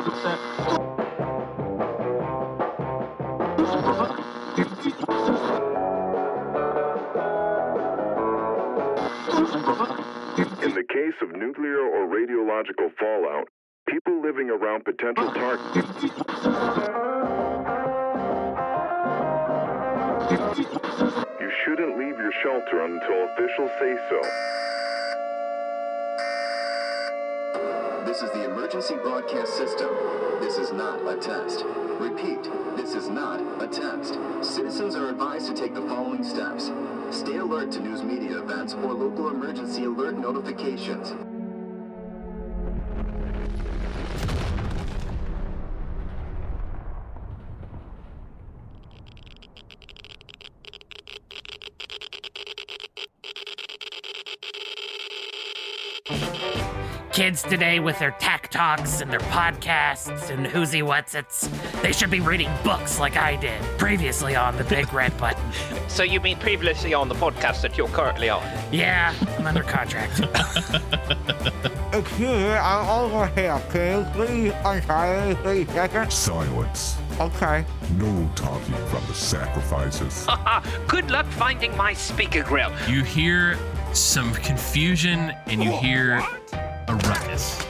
In the case of nuclear or radiological fallout, people living around potential targets. You shouldn't leave your shelter until officials say so. This is the emergency broadcast system. This is not a test. Repeat, this is not a test. Citizens are advised to take the following steps. Stay alert to news media events or local emergency alert notifications. Kids today with their tech talks and their podcasts and who's what's-its, they should be reading books like I did previously on the Big Red Button. So you mean previously on the podcast that you're currently on? Yeah, I'm under contract. Excuse me, I'm over here. Can you please untie 3 seconds? Silence. Okay. No talking from the sacrifices. Good luck finding my speaker grill. You hear some confusion and you hear a ruckus.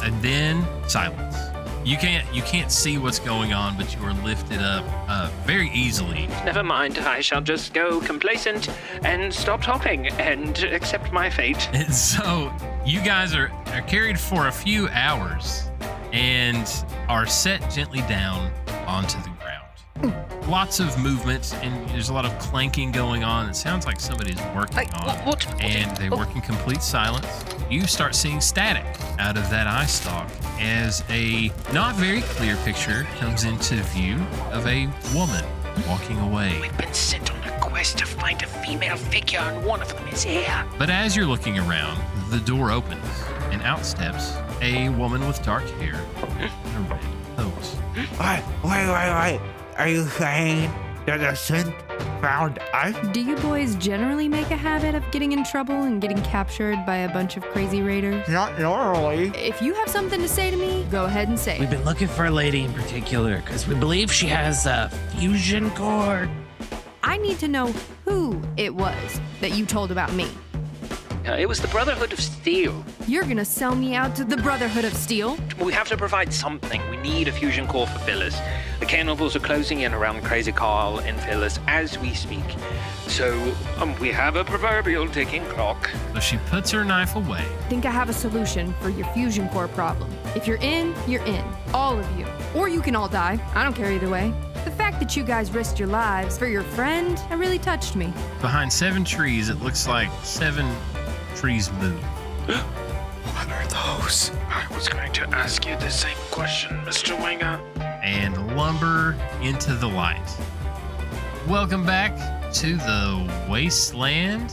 And then silence. You can't see what's going on, but you are lifted up very easily. Never mind, I shall just go complacent and stop talking and accept my fate. And so you guys are carried for a few hours and are set gently down onto the ground. Lots of movement, and there's a lot of clanking going on. It sounds like somebody's working on it. And they work in complete silence. You start seeing static out of that eye stalk as a not very clear picture comes into view of a woman walking away. We've been sent on a quest to find a female figure, and one of them is here. But as you're looking around, the door opens, and out steps a woman with dark hair and a red coat. Wait. Are you saying that the synth found us? Do you boys generally make a habit of getting in trouble and getting captured by a bunch of crazy raiders? Not normally. If you have something to say to me, go ahead and say We've it. been looking for a lady in particular because we believe she has a fusion core. I need to know who it was that you told about me. It was the Brotherhood of Steel. You're gonna sell me out to the Brotherhood of Steel? We have to provide something. We need a fusion core for Phyllis. The cannibals are closing in around Crazy Carl and Phyllis as we speak. So we have a proverbial ticking clock. So she puts her knife away. Think I have a solution for your fusion core problem. If you're in, you're in. All of you. Or you can all die. I don't care either way. The fact that you guys risked your lives for your friend, that really touched me. Behind 7 trees, it looks like 7 trees move. What are those? I was going to ask you the same question, Mr. Winger. And lumber into the light. Welcome back to the wasteland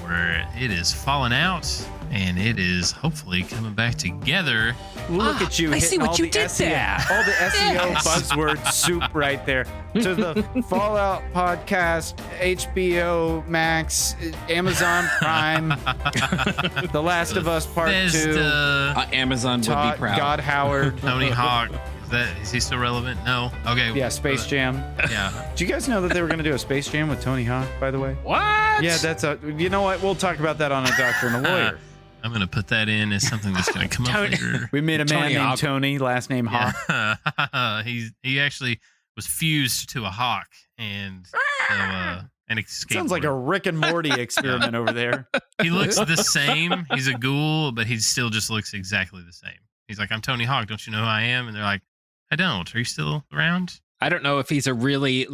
where it is falling out and it is hopefully coming back together. Look at you. I see what you did there. All the SEO buzzword soup right there. To the Fallout podcast, HBO Max, Amazon Prime, The Last of Us Part 2. Amazon would be proud. God Howard. Tony Hawk. Is he still relevant? No. Okay. Yeah, Space Jam. Yeah. Do you guys know that they were going to do a Space Jam with Tony Hawk, by the way? What? Yeah, you know what? We'll talk about that on A Doctor and a Lawyer. I'm going to put that in as something that's going to come up later. We made a man named Tony, last name Hawk. Yeah. He actually was fused to a hawk and escaped. Sounds like a Rick and Morty experiment over there. He looks the same. He's a ghoul, but he still just looks exactly the same. He's like, I'm Tony Hawk. Don't you know who I am? And they're like, I don't. Are you still around? I don't know if he's a really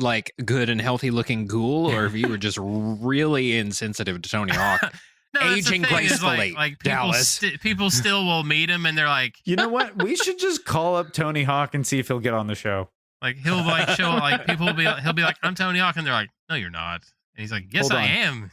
good and healthy looking ghoul or if you were just really insensitive to Tony Hawk. No, aging gracefully. Like Dallas. People still will meet him and they're like, you know what? We should just call up Tony Hawk and see if he'll get on the show. Like he'll show he'll be like, I'm Tony Hawk, and they're like, no, you're not. And he's like, yes, I am.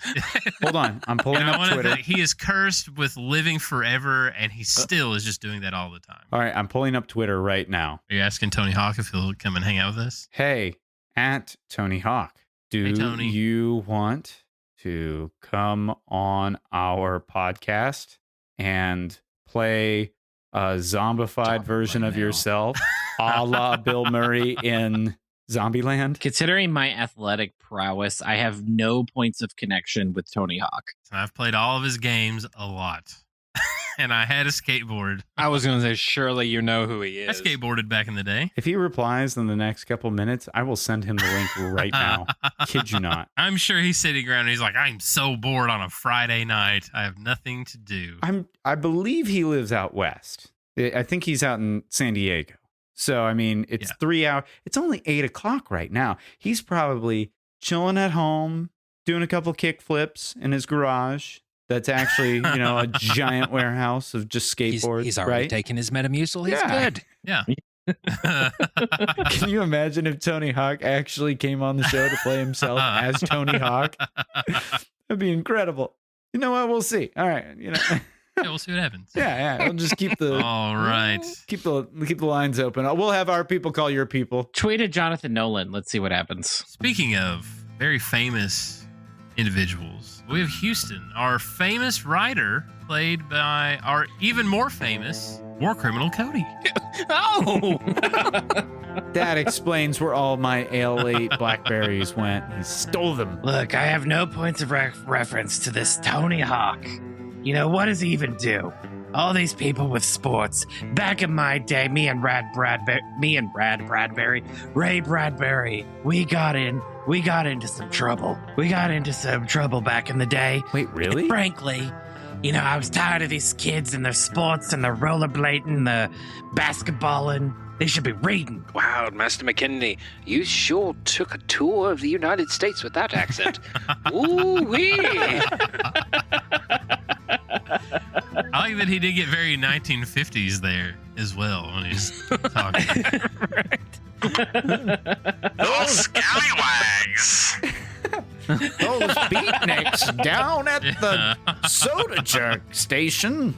Hold on. I'm pulling up Twitter. He is cursed with living forever, and he still is just doing that all the time. All right. I'm pulling up Twitter right now. Are you asking Tony Hawk if he'll come and hang out with us? Hey, at Tony Hawk, do you want to come on our podcast and play a zombified version of yourself, a la Bill Murray in Zombieland? Considering my athletic prowess, I have no points of connection with Tony Hawk. I've played all of his games a lot. And I had a skateboard. I was going to say, surely you know who he I is. skateboarded back in the day. If he replies in the next couple minutes, I will send him the link right now. Kid you not. I'm sure he's sitting around and he's like, I'm so bored on a Friday night. I have nothing to do. I believe he lives out west. I think he's out in San Diego. So, I mean, it's 3 hours. It's only 8 o'clock right now. He's probably chilling at home, doing a couple kick flips in his garage. That's actually, a giant warehouse of just skateboards. He's already taken his Metamucil. He's good. Yeah. Can you imagine if Tony Hawk actually came on the show to play himself as Tony Hawk? That'd be incredible. You know what? We'll see. All right. Yeah, we'll see what happens. Yeah. We'll just keep the all right. Keep the lines open. We'll have our people call your people. Tweet at Jonathan Nolan. Let's see what happens. Speaking of very famous individuals, we have Houston, our famous writer, played by our even more famous war criminal Cody. Oh! That explains where all my Ale-8 blackberries went. He stole them. Look, I have no points of reference to this Tony Hawk. What does he even do? All these people with sports. Back in my day, me and Ray Bradbury, we got into some trouble. We got into some trouble back in the day. Wait, really? And frankly, I was tired of these kids and their sports and their rollerblading, the basketballing. They should be reading. Wow, Master McKinley, you sure took a tour of the United States with that accent. Ooh-wee! I like that he did get very 1950s there as well when he's talking. Those scallywags! Those beatniks down at the soda jerk station.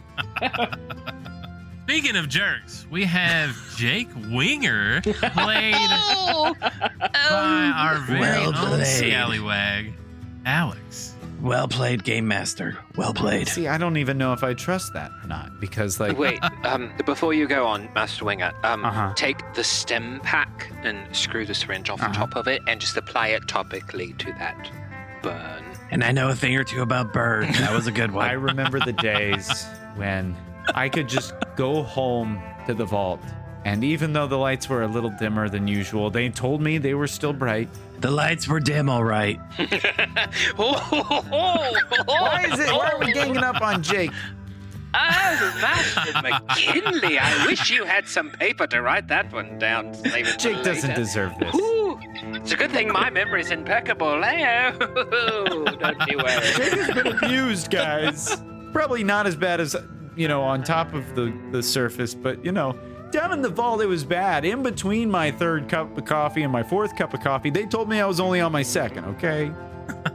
Speaking of jerks, we have Jake Winger, played by our very own scallywag, Alex. Well played, Game Master. Well played. See, I don't even know if I trust that or not, because Wait, before you go on, Master Winger, take the stem pack and screw the syringe off the top of it and just apply it topically to that burn. And I know a thing or two about birds. That was a good one. I remember the days when I could just go home to the vault, and even though the lights were a little dimmer than usual, they told me they were still bright. The lights were dim, all right. Why are we ganging up on Jake? Oh, Master McKinley, I wish you had some paper to write that one down. Jake doesn't deserve this. Ooh, it's a good thing my memory's impeccable, eh? Don't you worry. Jake has been abused, guys. Probably not as bad as, on top of the surface, but, down in the vault, it was bad. In between my third cup of coffee and my fourth cup of coffee, they told me I was only on my second, okay?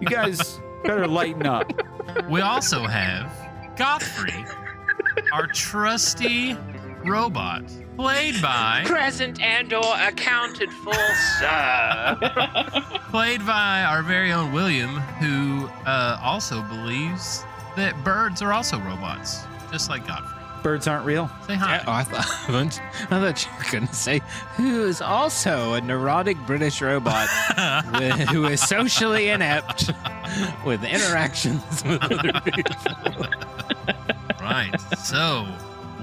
You guys better lighten up. We also have Godfrey, our trusty robot, played by... Present and/or accounted for, sir. Played by our very own William, who also believes that birds are also robots, just like Godfrey. Birds aren't real. Say hi. I thought you were going to say, who is also a neurotic British robot who is socially inept with interactions with other people. Right. So,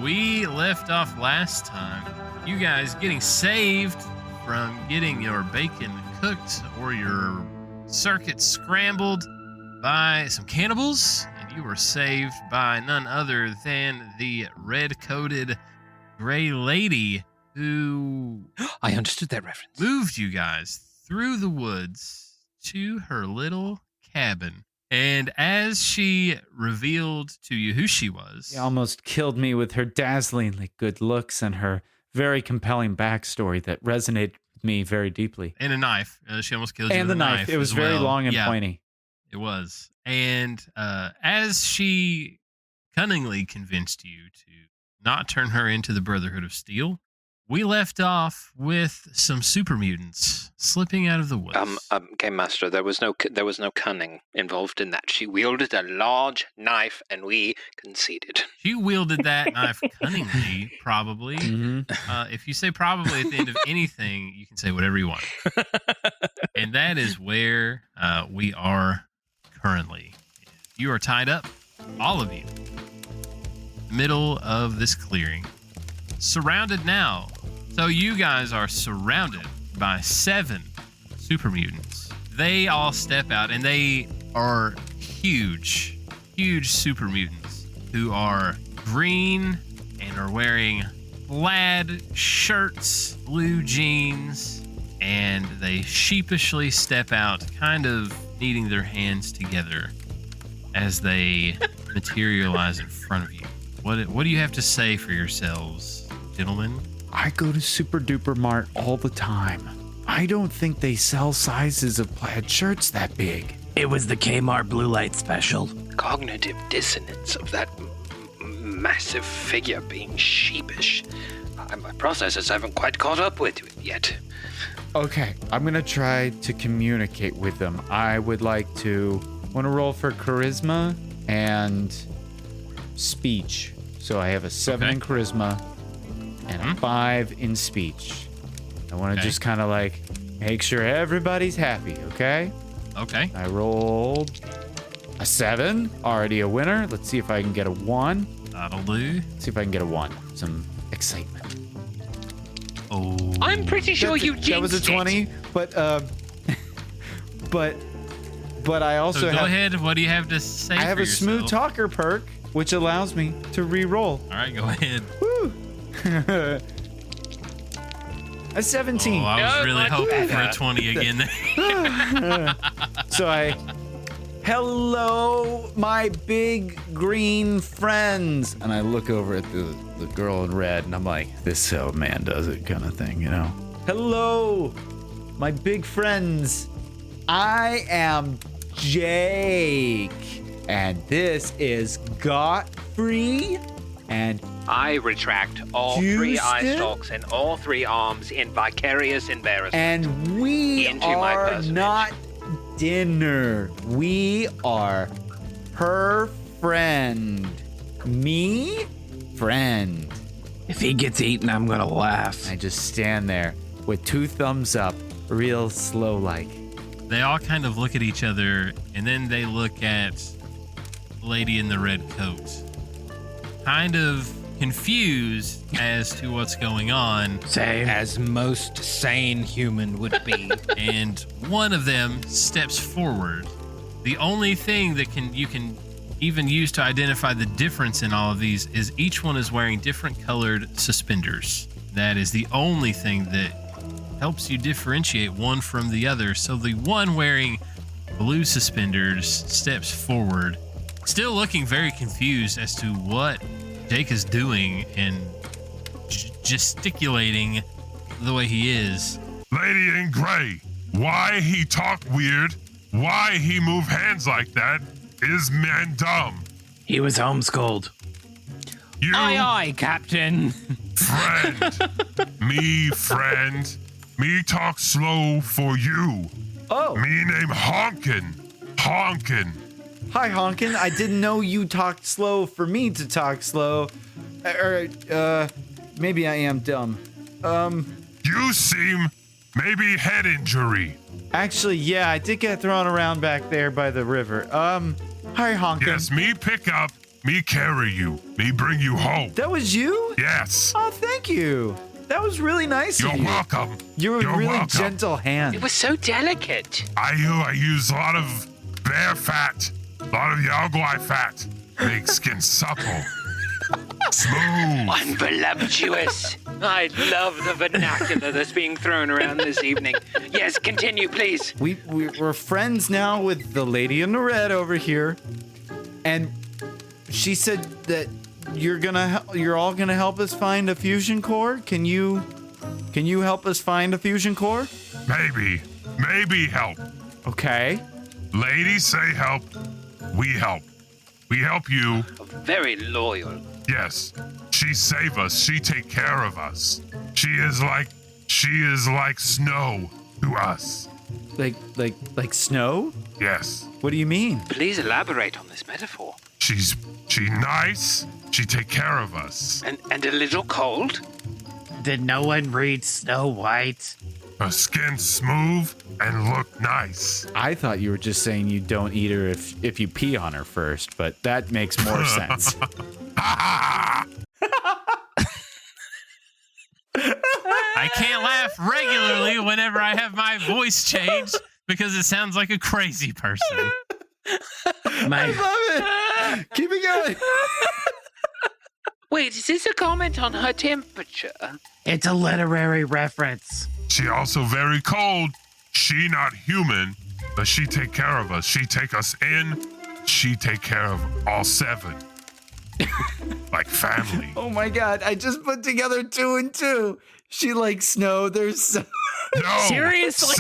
we left off last time. You guys getting saved from getting your bacon cooked or your circuit scrambled by some cannibals. You were saved by none other than the red-coated gray lady who... I understood that reference. Moved you guys through the woods to her little cabin. And as she revealed to you who she was... She almost killed me with her dazzlingly good looks and her very compelling backstory that resonated with me very deeply. And a knife. She almost killed you and with a knife. knife. It was very long and pointy. It was. And as she cunningly convinced you to not turn her into the Brotherhood of Steel, we left off with some super mutants slipping out of the woods. Game Master, there was no cunning involved in that. She wielded a large knife, and we conceded. She wielded that knife cunningly, probably. If you say probably at the end of anything, you can say whatever you want. And that is where we are currently. You are tied up, all of you, middle of this clearing. Surrounded now. So you guys are surrounded by 7 super mutants. They all step out, and they are huge super mutants who are green and are wearing plaid shirts, blue jeans, and they sheepishly step out, kind of kneading their hands together as they materialize in front of you. What do you have to say for yourselves, gentlemen? I go to Super Duper Mart all the time. I don't think they sell sizes of plaid shirts that big. It was the Kmart Blue Light special. Cognitive dissonance of that massive figure being sheepish. My processors haven't quite caught up with it yet. Okay, I'm gonna try to communicate with them. I would like to want to roll for charisma and speech. So I have a 7 in charisma and a 5 in speech. I want to just kind of like make sure everybody's happy, okay? Okay. I rolled a 7, already a winner. Let's see if I can get a 1. That'll do. See if I can get a 1. Some excitement. Oh. I'm pretty sure you jinxed that was a 20, but I also so have. Go ahead. What do you have to say? I have for a smooth yourself? talker perk, which allows me to re-roll. All right, go ahead. Woo! A 17. Oh, I was really hoping for a 20 again. So hello, my big green friends. And I look over at the girl in red, and I'm like, this is how a man does it kind of thing, you know? Hello, my big friends. I am Jake, and this is Godfrey, and I retract all 3 eye stalks and all 3 arms in vicarious embarrassment. And we into my are personage. not dinner. We are her friend. Me? Friend. If he gets eaten, I'm gonna laugh. I just stand there with 2 thumbs up, real slow like. They all kind of look at each other, and then they look at the lady in the red coat. Kind of confused as to what's going on. Same. As most sane human would be. And one of them steps forward. The only thing that you can even use to identify the difference in all of these is each one is wearing different colored suspenders. That is the only thing that helps you differentiate one from the other. So the one wearing blue suspenders steps forward, still looking very confused as to what Jake is doing and gesticulating the way he is. Lady in gray, why he talk weird, why he move hands like that, is man dumb. He was homeschooled. You, Aye, aye, Captain. friend, me talk slow for you. Oh. Me name Honkin. Hi, Honkin. I didn't know you talked slow for me to talk slow. Maybe I am dumb. You seem maybe head injury. Actually, yeah, I did get thrown around back there by the river. Hi, Honkin. Yes, me pick up, me carry you, me bring you home. That was you? Yes. Oh, thank you. That was really nice You're of you. welcome. You're a really welcome. gentle hand. It was so delicate. I use a lot of bear fat, a lot of Yaguai fat, make skin supple, smooth. I'm voluptuous. I love the vernacular that's being thrown around this evening. Yes, continue, please. We're friends now with the lady in the red over here, and she said that you're all gonna help us find a fusion core. Can you help us find a fusion core? Maybe help. Okay. Ladies say help, we help. We help you. Very loyal. Yes. She save us. She take care of us. She is like snow to us. Like snow? Yes. What do you mean? Please elaborate on this metaphor. She nice. She take care of us. And a little cold? Did no one read Snow White? Her skin smooth and look nice. I thought you were just saying you don't eat her if you pee on her first, but that makes more sense. I can't laugh regularly whenever I have my voice changed because it sounds like a crazy person. I love it. Keep it going. Wait, is this a comment on her temperature? It's a literary reference. She also very cold. She not human, but she take care of us. She take us in. She take care of all 7. Like family. Oh my God, I just put together 2 and 2. She likes snow. There's No. Seriously?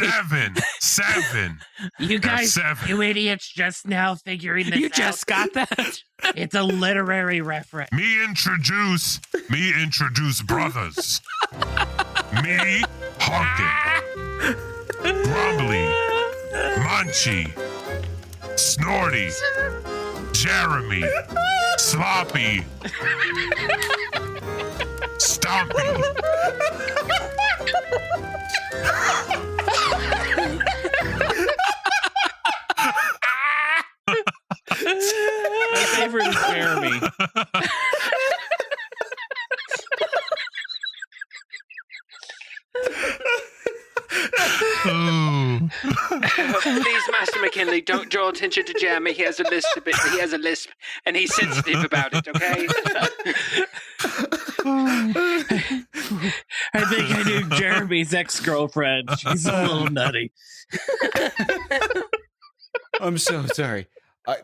7. You guys, 7. you idiots, just now figuring this out. You just got that? It's a literary reference. Me introduce brothers. Me honking. Grumbly. Munchy. Snorty. Jeremy. Sloppy. Stompy. My favorite is Jeremy. Please, Master McKinley, don't draw attention to Jeremy. He has a lisp, and he's sensitive about it, okay? I think I knew Jeremy's ex-girlfriend. She's a little nutty. I'm so sorry.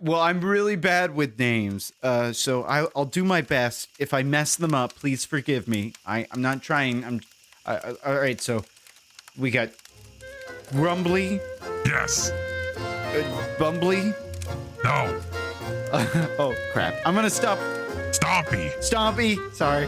Well, I'm really bad with names, so I'll do my best. If I mess them up, please forgive me. I'm not trying. All right, so we got Grumbly. Yes. Bumbly. No. Oh, crap. I'm going to stop. Stompy. Stompy. Sorry.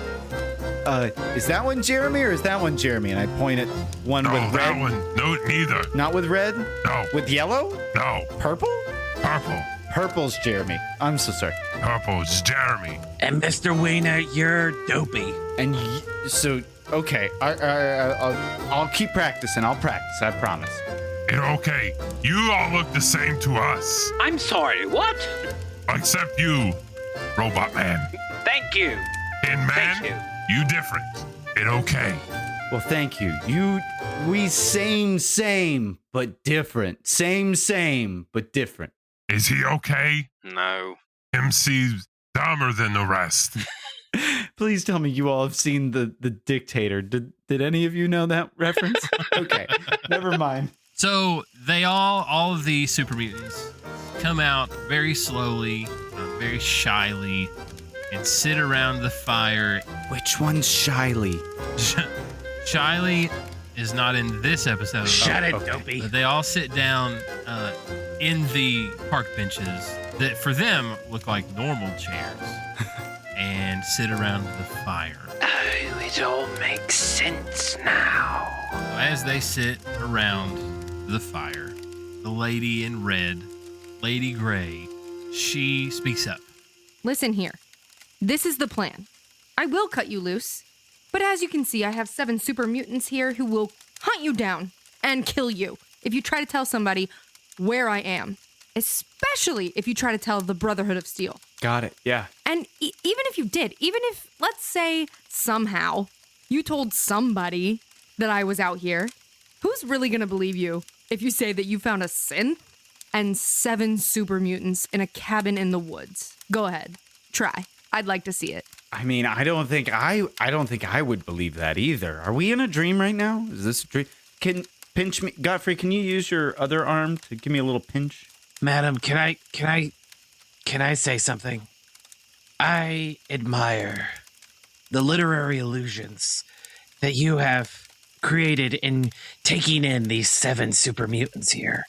Is that one Jeremy or is that one Jeremy? And I point at one No, with red. that one. No, neither. Not with red? No. With yellow? No. Purple? Purple. Purple's Jeremy. I'm so sorry. Purple's Jeremy. And Mr. Wiener, you're dopey. And so, okay. I'll keep practicing. I'll practice. I promise. Okay. You all look the same to us. I'm sorry, what? Except you, Robot Man. Thank you. In man, Thank you. you different. It okay. Well, thank you. We same, but different. Same, but different. Is he okay? No. MC's dumber than the rest. Please tell me you all have seen the Dictator. Did any of you know that reference? Okay, never mind. So they all of the super mutants come out very slowly, very shyly, and sit around the fire. Which one's Shyly? Shyly is not in this episode. Shut it, dopey. But they all sit down in the park benches that for them look like normal chairs and sit around the fire. Oh, it all makes sense now. So as they sit around the fire, the lady in red, Lady Gray, she speaks up. Listen here. This is the plan. I will cut you loose. But as you can see, I have 7 super mutants here who will hunt you down and kill you if you try to tell somebody where I am. Especially if you try to tell the Brotherhood of Steel. Got it, yeah. And even if you did, even if, let's say, somehow, you told somebody that I was out here, who's really gonna believe you if you say that you found a synth and 7 super mutants in a cabin in the woods? Go ahead. Try. I'd like to see it. I mean, I don't think I would believe that either. Are we in a dream right now? Is this a dream? Can pinch me, Godfrey? Can you use your other arm to give me a little pinch? Madam, can I say something? I admire the literary illusions that you have created in taking in these 7 super mutants here.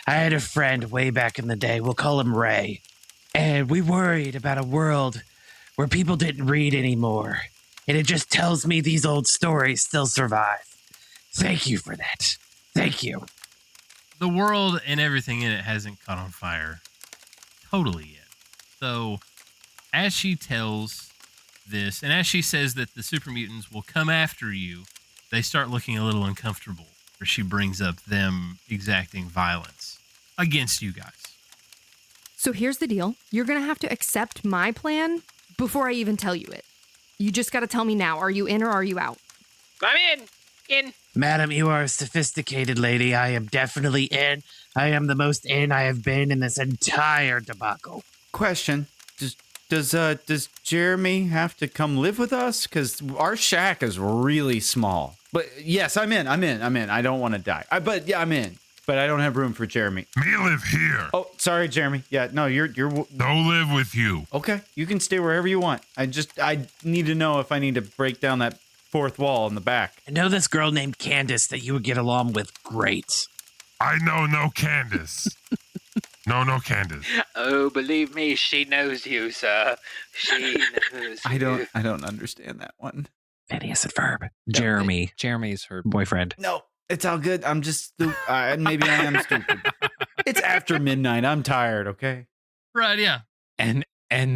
I had a friend way back in the day, we'll call him Ray. And we worried about a world where people didn't read anymore. And it just tells me these old stories still survive. Thank you for that. Thank you. The world and everything in it hasn't caught on fire totally yet. So, as she tells this, and as she says that the super mutants will come after you, they start looking a little uncomfortable, where she brings up them exacting violence against you guys. So here's the deal. You're going to have to accept my plan before I even tell you it. You just got to tell me now. Are you in or are you out? I'm in. In. Madam, you are a sophisticated lady. I am definitely in. I am the most in I have been in this entire debacle. Question: Does Jeremy have to come live with us? Because our shack is really small. But yes, I'm in. I don't want to die. But yeah, I'm in. But I don't have room for Jeremy. Me live here. Oh, sorry, Jeremy. Yeah, no, you're. No live with you. Okay, you can stay wherever you want. I need to know if I need to break down that fourth wall in the back. I know this girl named Candace that you would get along with great. I know no Candace. No Candace. Oh, believe me, she knows you, sir. She knows you. I don't understand that one. Phineas and Ferb. Jeremy. Jeremy's her boyfriend. No, it's all good. I'm just stupid. Maybe I am stupid. It's after midnight. I'm tired, okay? Right, yeah. And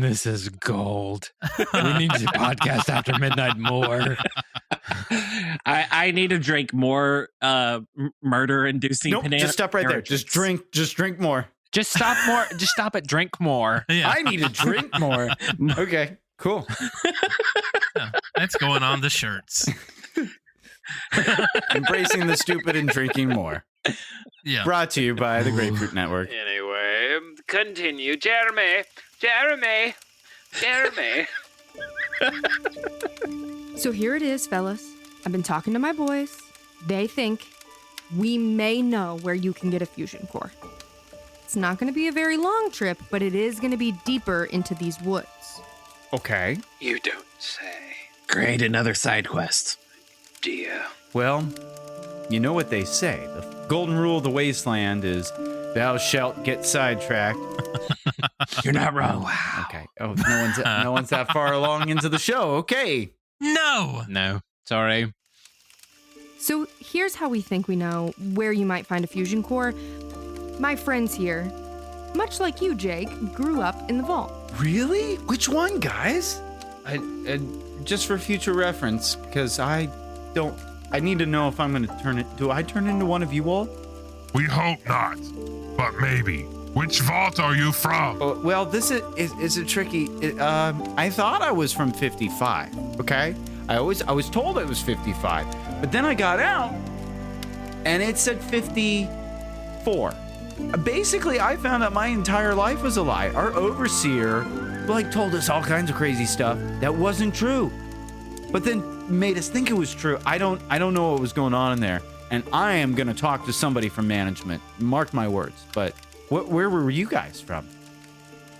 this is gold. We need to podcast after midnight more. I need to drink more murder-inducing Nope, just stop right there. Just drink more. Just stop more. Just stop it. Drink more. Yeah. I need to drink more. Okay, cool. Yeah, that's going on the shirts. Embracing the stupid and drinking more. Yeah. Brought to you by the Grapefruit Network. Anyway, continue. Jeremy. So here it is, fellas. I've been talking to my boys. They think we may know where you can get a fusion core. It's not going to be a very long trip, but it is going to be deeper into these woods. Okay. You don't say. Great, another side quest. Dear. Well, you know what they say. The golden rule of the wasteland is thou shalt get sidetracked. You're not wrong. Wow. Okay. Oh, no one's that far along into the show. Okay. No. Sorry. So here's how we think we know where you might find a fusion core. My friends here, much like you, Jake, grew up in the vault. Really? Which one, guys? I just for future reference, because I need to know if I'm going to turn it. Do I turn into one of you all? We hope not, but maybe. Which vault are you from? Well, this is a tricky. I thought I was from 55. Okay, I was told it was 55, but then I got out, and it said 54. Basically, I found out my entire life was a lie. Our overseer, told us all kinds of crazy stuff that wasn't true, but then made us think it was true. I don't know what was going on in there, and I am gonna talk to somebody from management. Mark my words. But where were you guys from?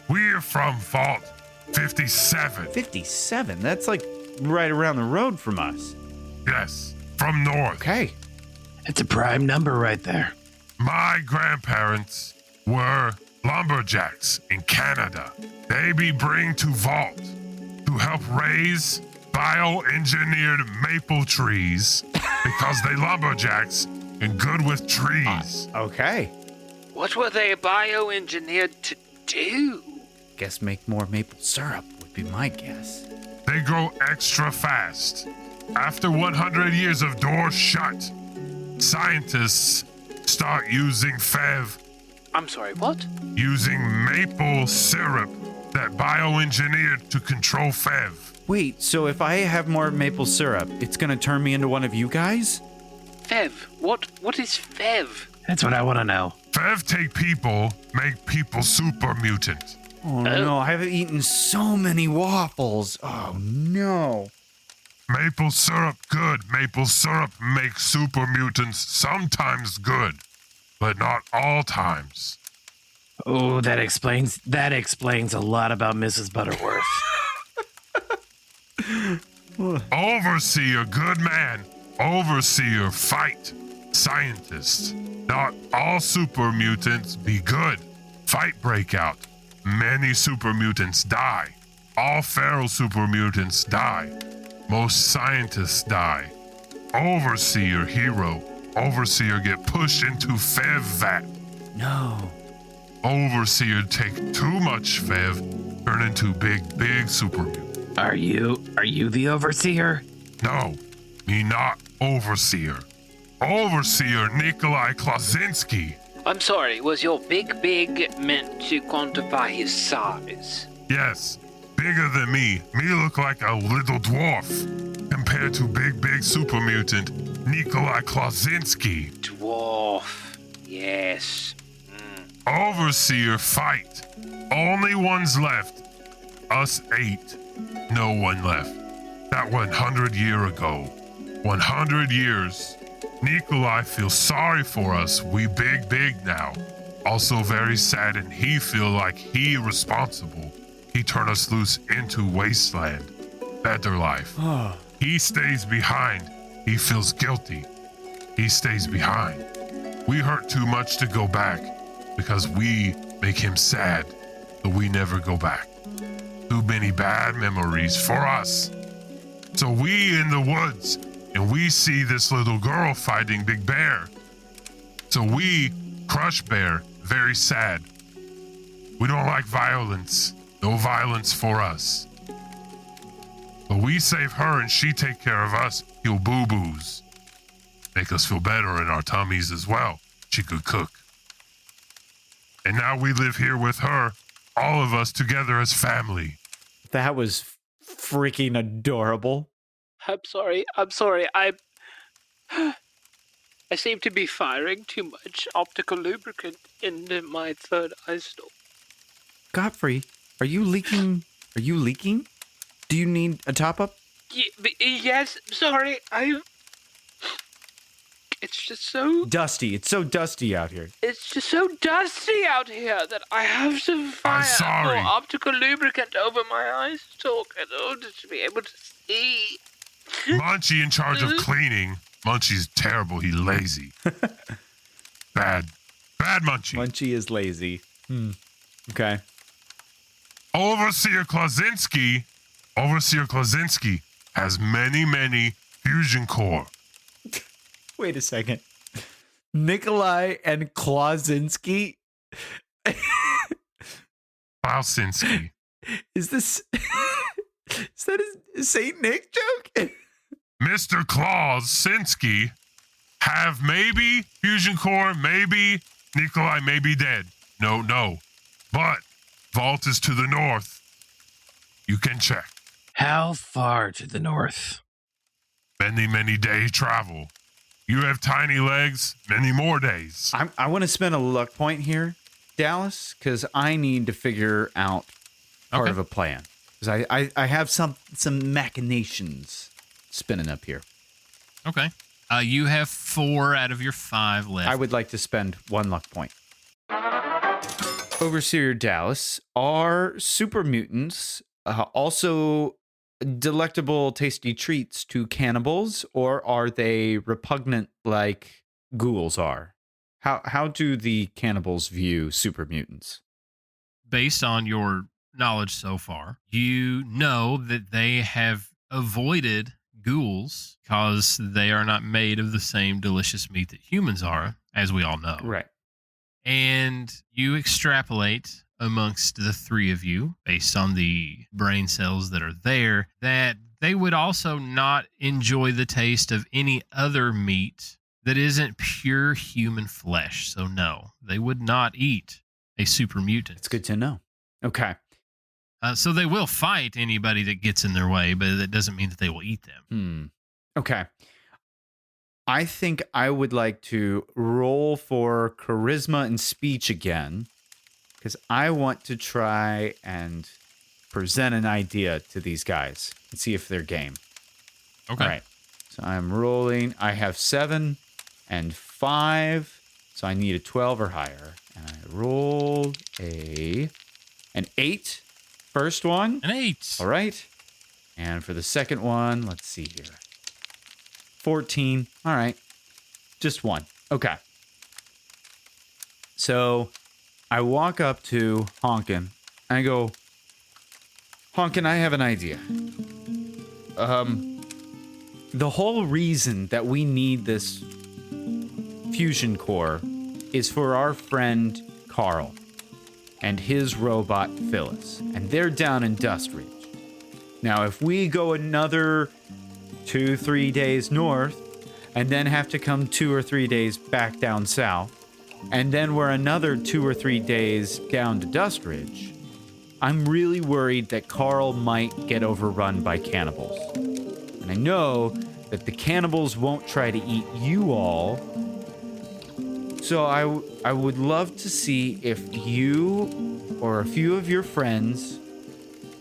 We're from Vault 57. 57? That's like right around the road from us. Yes, from north. Okay. It's a prime number right there. My grandparents were lumberjacks in Canada. They be bring to Vault to help raise bioengineered maple trees because they lumberjacks and good with trees. Okay. What were they bioengineered to do? Guess make more maple syrup would be my guess. They grow extra fast. After 100 years of doors shut, scientists start using FEV. I'm sorry, what? Using maple syrup that bioengineered to control FEV. Wait, so if I have more maple syrup, it's gonna turn me into one of you guys? FEV? What is FEV? That's what I want to know. FEV take people, make people super mutant. Oh no, I haven't eaten so many waffles. Oh no. Maple syrup good. Maple syrup makes super mutants sometimes good, but not all times. Oh, that explains a lot about Mrs. Butterworth. Overseer, good man. Overseer, fight. Scientist. Not all super mutants be good. Fight break out. many super mutants die. All feral super mutants die. Most scientists die. Overseer hero. Overseer get pushed into Fev vat. No. Overseer take too much Fev, turn into big super mutant. Are you the overseer? No, me not Overseer. Overseer Nikolai Klasinski. I'm sorry, was your big meant to quantify his size? Yes, bigger than me. Me look like a little dwarf compared to big super mutant Nikolai Klasinski. Dwarf. Yes. Overseer fight. Only ones left. Us 8. No one left. That 100 year ago. 100 years. Nikolai feels sorry for us. We big now. Also very sad, and he feel like he responsible. He turn us loose into wasteland. Better life. He stays behind. He feels guilty. He stays behind. We hurt too much to go back because we make him sad, so we never go back. Too many bad memories for us. So we in the woods, and we see this little girl fighting Big Bear. So we crush Bear, very sad. We don't like violence. No violence for us. But we save her and she take care of us, heal boo-boos. Make us feel better in our tummies as well. She could cook. And now we live here with her, all of us together as family. That was freaking adorable. I'm sorry. I seem to be firing too much optical lubricant into my third eye stalk. Godfrey, are you leaking? Do you need a top-up? Yes, sorry. It's just so dusty. It's so dusty out here. It's just so dusty out here that I have to fire more optical lubricant over my eye stalk in order to be able to see. Munchie in charge of cleaning. Munchie's terrible. He's lazy. Bad Munchie. Munchie is lazy. Okay. Overseer Klasinski has many fusion core. Wait a second. Nikolai and Klasinski? Klausinski. Is that a Saint Nick joke? Mr. Klausinski have maybe fusion core, maybe Nikolai may be dead. No. But Vault is to the north. You can check. How far to the north? Many day travel. You have tiny legs, many more days. I want to spend a luck point here, Dallas, because I need to figure out part of a plan. Because I have some machinations spinning up here. Okay. You have 4 out of your 5 left. I would like to spend 1 luck point. Overseer Dallas, are super mutants also delectable, tasty treats to cannibals, or are they repugnant like ghouls are? How do the cannibals view super mutants? Based on your knowledge so far, you know that they have avoided ghouls because they are not made of the same delicious meat that humans are, as we all know. Right. And you extrapolate amongst the 3 of you, based on the brain cells that are there, that they would also not enjoy the taste of any other meat that isn't pure human flesh. So no, they would not eat a super mutant. It's good to know. Okay. So they will fight anybody that gets in their way, but that doesn't mean that they will eat them. Okay. I think I would like to roll for charisma and speech again, because I want to try and present an idea to these guys and see if they're game. Okay. All right. So I'm rolling. I have 7 and 5, so I need a 12 or higher. And I rolled an 8. First one. An 8. All right. And for the second one, let's see here. 14. All right. Just 1. Okay. So I walk up to Honkin I go, Honkin, I have an idea. The whole reason that we need this fusion core is for our friend Carl and his robot Phyllis, and they're down in Dust Ridge. Now, if we go another 2-3 days north, and then have to come 2 or 3 days back down south, and then we're another 2 or 3 days down to Dust Ridge, I'm really worried that Carl might get overrun by cannibals. And I know that the cannibals won't try to eat you all. So I would love to see if you or a few of your friends,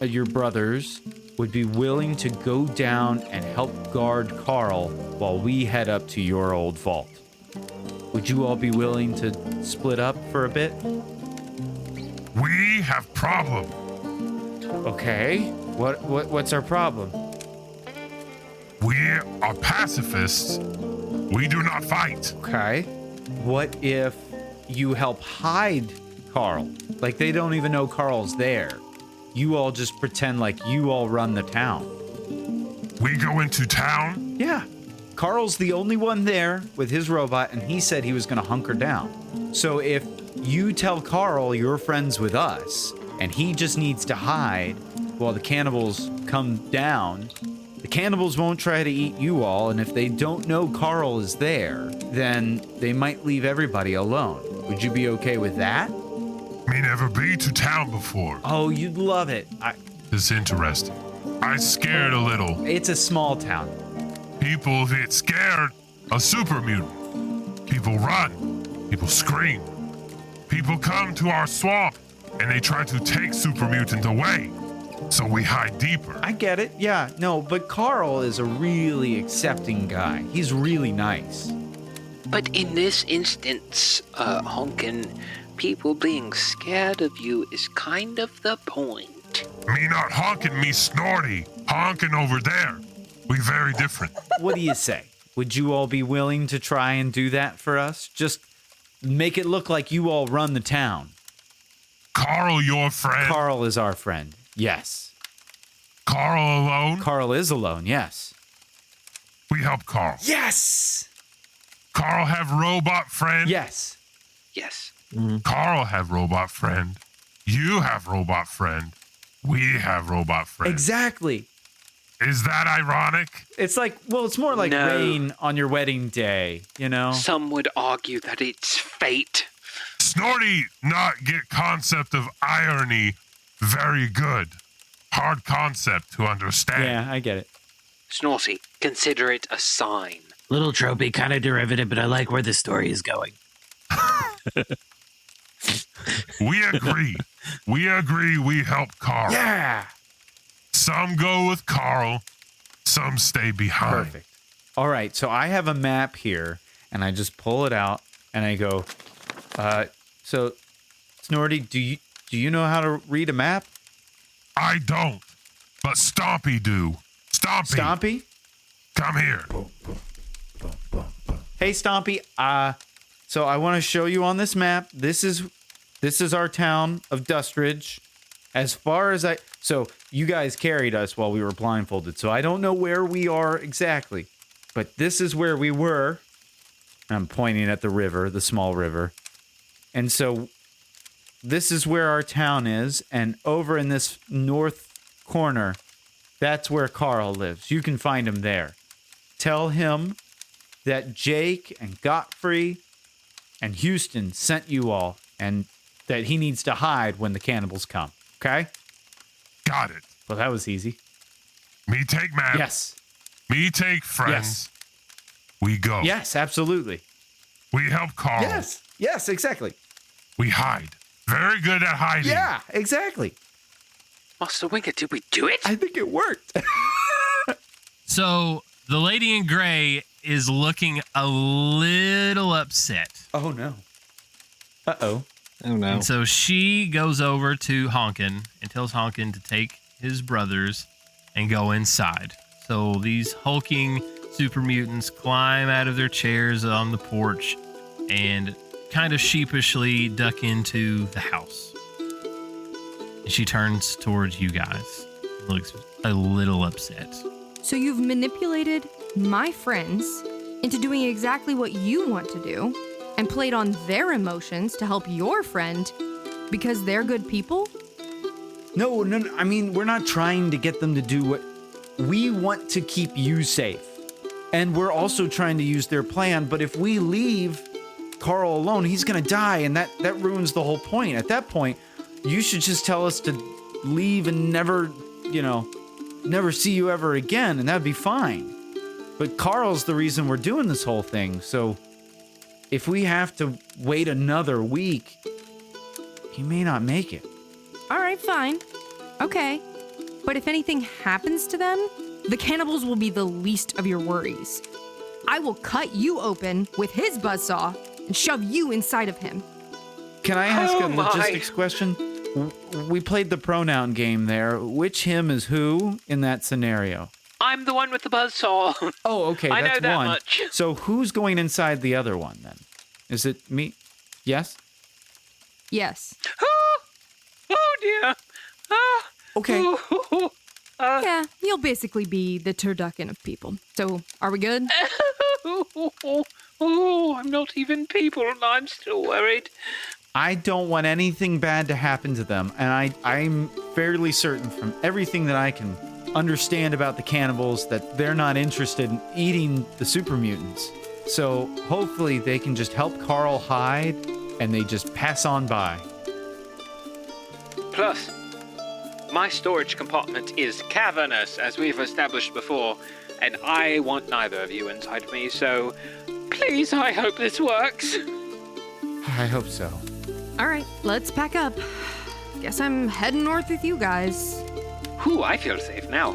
your brothers, would be willing to go down and help guard Carl while we head up to your old vault. Would you all be willing to split up for a bit? We have problem. Okay. What's our problem? We are pacifists. We do not fight. Okay. What if you help hide Carl? Like they don't even know Carl's there. You all just pretend like you all run the town. We go into town? Yeah. Carl's the only one there with his robot, and he said he was going to hunker down. So if you tell Carl you're friends with us, and he just needs to hide while the cannibals come down, the cannibals won't try to eat you all, and if they don't know Carl is there, then they might leave everybody alone. Would you be okay with that? Me never been to town before. Oh, you'd love it. It's interesting. I scared a little. It's a small town. People get scared of super mutant. People run. People scream. People come to our swamp and they try to take super mutant away. So we hide deeper. I get it. Yeah, no, but Carl is a really accepting guy. He's really nice. But in this instance, Honkin, people being scared of you is kind of the point. Me not honking, me snorty. Honking over there. We very different. What do you say? Would you all be willing to try and do that for us? Just make it look like you all run the town. Carl, your friend? Carl is our friend, yes. Carl alone? Carl is alone, yes. We help Carl. Yes! Carl have robot friend? Yes. Yes. Carl have robot friend. You have robot friend. We have robot friend. Exactly. Is that ironic? It's like, well, it's more like rain on your wedding day, you know? Some would argue that it's fate. Snorty not get concept of irony very good. Hard concept to understand. Yeah, I get it. Snorty, consider it a sign. Little tropey, kind of derivative, but I like where this story is going. We agree. We help Carl. Yeah. Some go with Carl. Some stay behind. Perfect. All right, so I have a map here, and I just pull it out, and I go, so, Snorty, do you know how to read a map? I don't, but Stompy do. Stompy. Stompy? Come here. Hey, Stompy. So I want to show you on this map. This is our town of Dustridge. As far as so you guys carried us while we were blindfolded, so I don't know where we are exactly, but this is where we were. I'm pointing at the river, the small river. And so this is where our town is, and over in this north corner, that's where Carl lives. You can find him there. Tell him that Jake and Godfrey and Houston sent you all, and that he needs to hide when the cannibals come. Okay? Got it. Well, that was easy. Me take map. Yes. Me take friends. Yes. We go. Yes, absolutely. We help Carl. Yes, exactly. We hide. Very good at hiding. Yeah, exactly. Master Winker, did we do it? I think it worked. So the lady in gray is looking a little upset. Oh, no. Uh-oh. Oh, no. And so she goes over to Honkin and tells Honkin to take his brothers and go inside. So these hulking super mutants climb out of their chairs on the porch and kind of sheepishly duck into the house. She turns towards you guys. Looks a little upset. So you've manipulated my friends into doing exactly what you want to do and played on their emotions to help your friend because they're good people? No. I mean, we're not trying to get them to do what we want to keep you safe. And we're also trying to use their plan. But if we leave Carl alone, he's going to die. And that ruins the whole point. At that point, you should just tell us to leave and never see you ever again. And that'd be fine. But Carl's the reason we're doing this whole thing. So if we have to wait another week, he may not make it. All right, fine. Okay. But if anything happens to them, the cannibals will be the least of your worries. I will cut you open with his buzzsaw and shove you inside of him. Can I ask a logistics question? We played the pronoun game there. Which him is who in that scenario? I'm the one with the buzzsaw. Oh, okay. I That's know that one. much. So who's going inside the other one then? Is it me? Yes? Yes. Oh dear. Okay. Yeah, you'll basically be the turducken of people. So, are we good? I'm not even people and I'm still worried. I don't want anything bad to happen to them, and I'm fairly certain from everything that I can understand about the cannibals that they're not interested in eating the super mutants. So hopefully they can just help Carl hide and they just pass on by. Plus, my storage compartment is cavernous, as we've established before, and I want neither of you inside of me, so please, I hope this works. I hope so. All right, let's pack up. Guess I'm heading north with you guys. Whew, I feel safe now.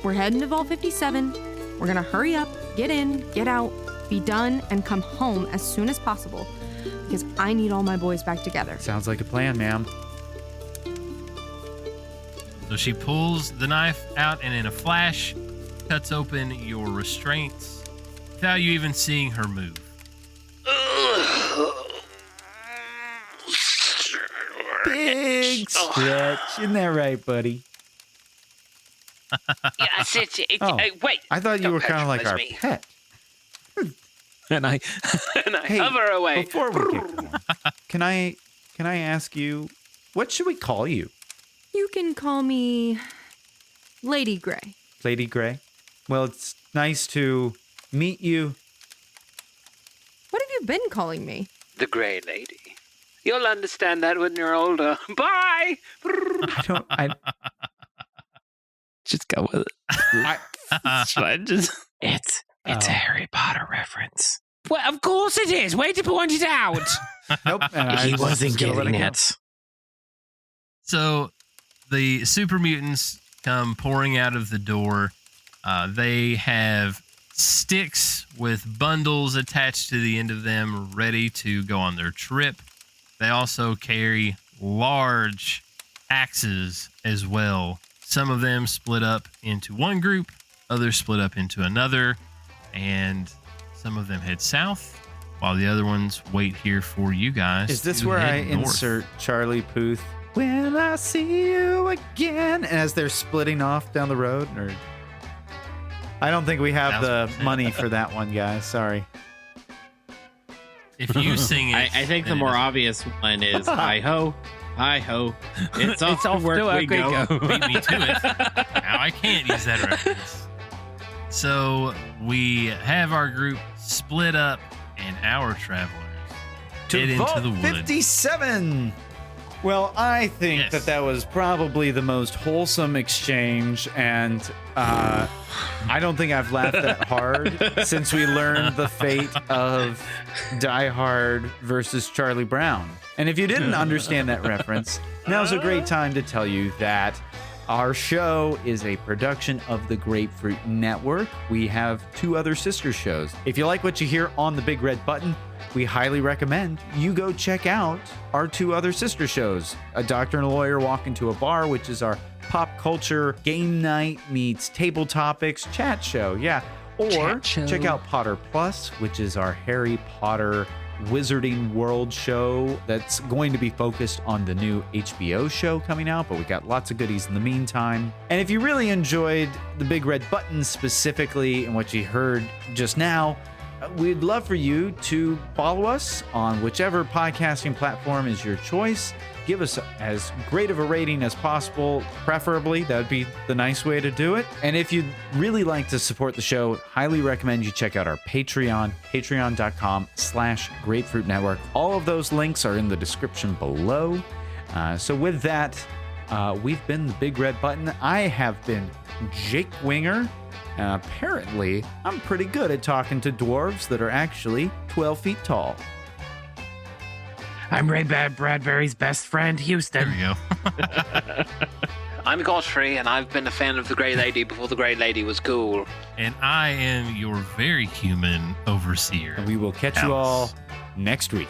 We're heading to Vault 57. We're gonna hurry up, get in, get out, be done, and come home as soon as possible. Because I need all my boys back together. Sounds like a plan, ma'am. So she pulls the knife out and in a flash, cuts open your restraints without you even seeing her move. Big stretch. Isn't that right, buddy? Yes, wait. I thought you don't were kind of like our patronize me. pet. And I Hey, hover away. Before we get going, can I ask you, what should we call you? You can call me Lady Gray. Lady Gray? Well, it's nice to meet you. What have you been calling me? The Grey Lady. You'll understand that when you're older. Bye! just go with it. It's a Harry Potter reference. Well, of course it is. Way to point it out. Nope. He wasn't getting it. So the super mutants come pouring out of the door. They have sticks with bundles attached to the end of them, ready to go on their trip. They also carry large axes as well. Some of them split up into one group, others split up into another, and some of them head south, while the other ones wait here for you guys. Is this to where I head north. insert Charlie Puth? Will I see you again? As they're splitting off down the road? Or I don't think we have the money for that one, guys. Sorry. If you sing it, I think the more obvious one is hi ho, it's off to work we go. Beat me to it. Now I can't use that reference. So we have our group split up, and our travelers head into the woods. 57. Well, I think that was probably the most wholesome exchange, and I don't think I've laughed that hard since we learned the fate of Die Hard versus Charlie Brown. And if you didn't understand that reference, now's a great time to tell you that our show is a production of the Grapefruit Network. We have 2 other sister shows. If you like what you hear on the big red button, we highly recommend you go check out our 2 other sister shows. A Doctor and a Lawyer Walk into a Bar, which is our pop culture game night meets table topics chat show. Yeah. Or check out Potter Plus, which is our Harry Potter Wizarding World show that's going to be focused on the new HBO show coming out, but we got lots of goodies in the meantime. And if you really enjoyed the Big Red Button specifically and what you heard just now, we'd love for you to follow us on whichever podcasting platform is your choice. Give us as great of a rating as possible, preferably. That would be the nice way to do it. And if you'd really like to support the show, highly recommend you check out our Patreon, patreon.com/Grapefruit Network. All of those links are in the description below. So with that, we've been the Big Red Button. I have been Jake Winger. Apparently, I'm pretty good at talking to dwarves that are actually 12 feet tall. I'm Ray Bradbury's best friend, Houston. There we go. I'm Godfrey, and I've been a fan of the Grey Lady before the Grey Lady was cool. And I am your very human overseer. And we will catch you all next week.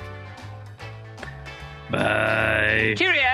Bye. Cheerio!